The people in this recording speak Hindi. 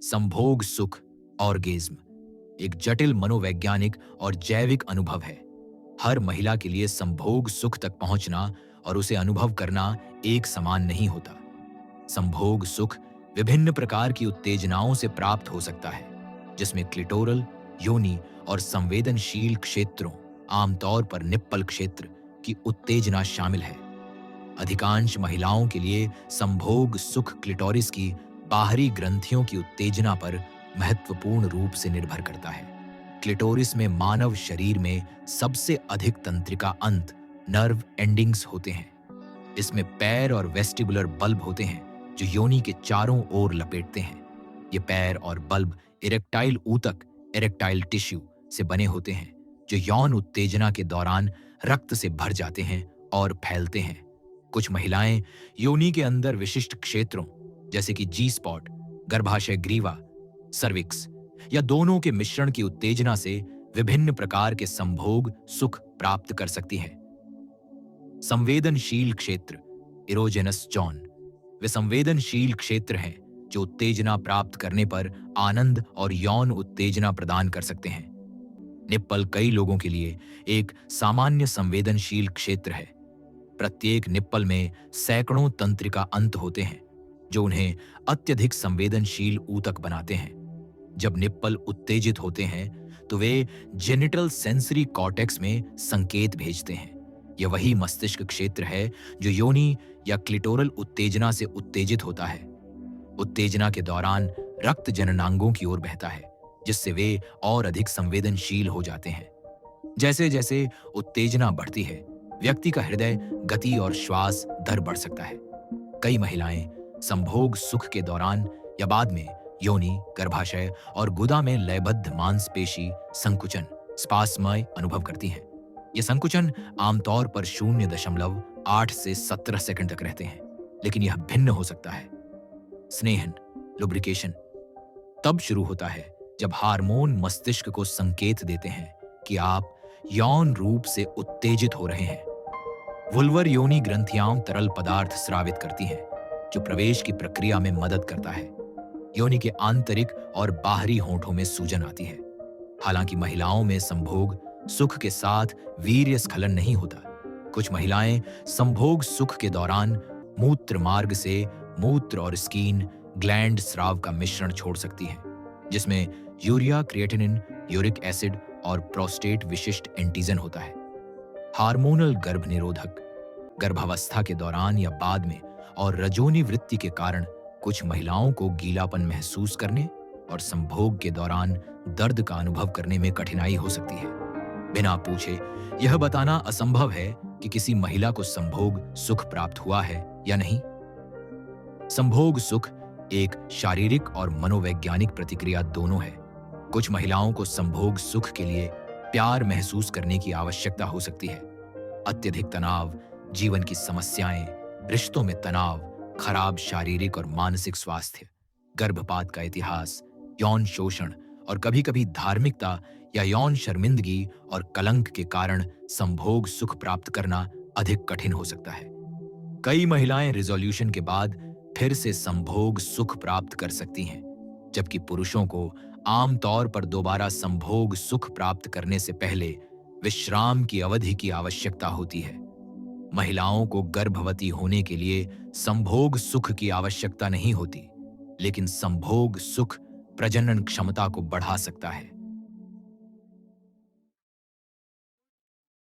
संभोग सुख ऑर्गेज्म एक जटिल मनोवैज्ञानिक और जैविक अनुभव है। हर महिला के लिए संभोग सुख तक पहुंचना और उसे अनुभव करना एक समान नहीं होता। संभोग सुख विभिन्न प्रकार की उत्तेजनाओं से प्राप्त हो सकता है, जिसमें क्लिटोरल, योनि और संवेदनशील क्षेत्रों, आमतौर पर निप्पल क्षेत्र की उत्तेजना शामिल है। अधिकांश महिलाओं के लिए संभोग सुख क्लिटोरिस की बाहरी ग्रंथियों की उत्तेजना पर महत्वपूर्ण रूप से निर्भर करता है। क्लिटोरिस में मानव शरीर में सबसे अधिक तंत्रिका अंत नर्व एंडिंग्स होते हैं। इसमें पैर और वेस्टिबुलर बल्ब होते हैं जो योनि के चारों ओर लपेटते हैं। ये पैर और बल्ब इरेक्टाइल ऊतक, इरेक्टाइल टिश्यू से बने होते हैं जो यौन उत्तेजना के दौरान रक्त से भर जाते हैं और फैलते हैं। कुछ महिलाएं योनि के अंदर विशिष्ट क्षेत्रों जैसे कि जी स्पॉट, गर्भाशय ग्रीवा, सर्विक्स या दोनों के मिश्रण की उत्तेजना से विभिन्न प्रकार के संभोग सुख प्राप्त कर सकती हैं। संवेदनशील क्षेत्र, इरोजेनस जोन, वे संवेदनशील क्षेत्र हैं जो उत्तेजना प्राप्त करने पर आनंद और यौन उत्तेजना प्रदान कर सकते हैं। निप्पल कई लोगों के लिए एक सामान्य संवेदनशील क्षेत्र है। प्रत्येक निप्पल में सैकड़ों तंत्रिका अंत होते हैं जो उन्हें अत्यधिक संवेदनशील ऊतक बनाते हैं। जब निप्पल उत्तेजित होते हैं तो वे जेनिटल सेंसरी कॉर्टेक्स में संकेत भेजते हैं। यह वही मस्तिष्क क्षेत्र है जो योनि या क्लिटोरल उत्तेजना से उत्तेजित होता है। उत्तेजना के दौरान रक्त जननांगों की ओर बहता है, जिससे वे और अधिक संवेदनशील हो जाते हैं। जैसे जैसे उत्तेजना बढ़ती है, व्यक्ति का हृदय गति और श्वास दर बढ़ सकता है। कई महिलाएं संभोग सुख के दौरान या बाद में योनि, गर्भाशय और गुदा में लयबद्ध मांसपेशी संकुचन, स्पास्मय अनुभव करती हैं। ये संकुचन आमतौर पर 0.8 से 17 सेकंड तक रहते हैं, लेकिन यह भिन्न हो सकता है। स्नेहन, लुब्रिकेशन तब शुरू होता है जब हार्मोन मस्तिष्क को संकेत देते हैं कि आप यौन रूप से उत्तेजित हो रहे हैं। वुल्वर योनि ग्रंथियां तरल पदार्थ स्रावित करती हैं, जो प्रवेश की प्रक्रिया में मदद करता है। योनि के आंतरिक और बाहरी होंठों में सूजन आती है। हालांकि महिलाओं में संभोग सुख के साथ वीर्य स्खलन नहीं होता। कुछ महिलाएं संभोग सुख के दौरान मूत्र मार्ग से मूत्र और स्कीन ग्लैंड स्राव का मिश्रण छोड़ सकती हैं, जिसमें यूरिया, क्रिएटिनिन, यूरिक एसिड और प्रोस्टेट विशिष्ट एंटीजन होता है। हार्मोनल गर्भ निरोधक गर्भावस्था के दौरान या बाद में और रजोनी वृत्ति के कारण कुछ महिलाओं को गीलापन महसूस करने और संभोग के दौरान दर्द का अनुभव करने में कठिनाई हो सकती है। बिना पूछे यह बताना असंभव है कि किसी महिला को संभोग सुख प्राप्त हुआ है या नहीं। संभोग सुख एक शारीरिक और मनोवैज्ञानिक प्रतिक्रिया दोनों है। कुछ महिलाओं को संभोग सुख के लिए प्यार महसूस करने की आवश्यकता हो सकती है। अत्यधिक तनाव, जीवन की समस्याएं, रिश्तों में तनाव, खराब शारीरिक और मानसिक स्वास्थ्य, गर्भपात का इतिहास, यौन शोषण और कभी-कभी धार्मिकता या यौन शर्मिंदगी और कलंक के कारण संभोग सुख प्राप्त करना अधिक कठिन हो सकता है। कई महिलाएं रिजोल्यूशन के बाद फिर से संभोग सुख प्राप्त कर सकती हैं, जबकि पुरुषों को आमतौर पर दोबारा संभोग सुख प्राप्त करने से पहले विश्राम की अवधि की आवश्यकता होती है। महिलाओं को गर्भवती होने के लिए संभोग सुख की आवश्यकता नहीं होती, लेकिन संभोग सुख प्रजनन क्षमता को बढ़ा सकता है।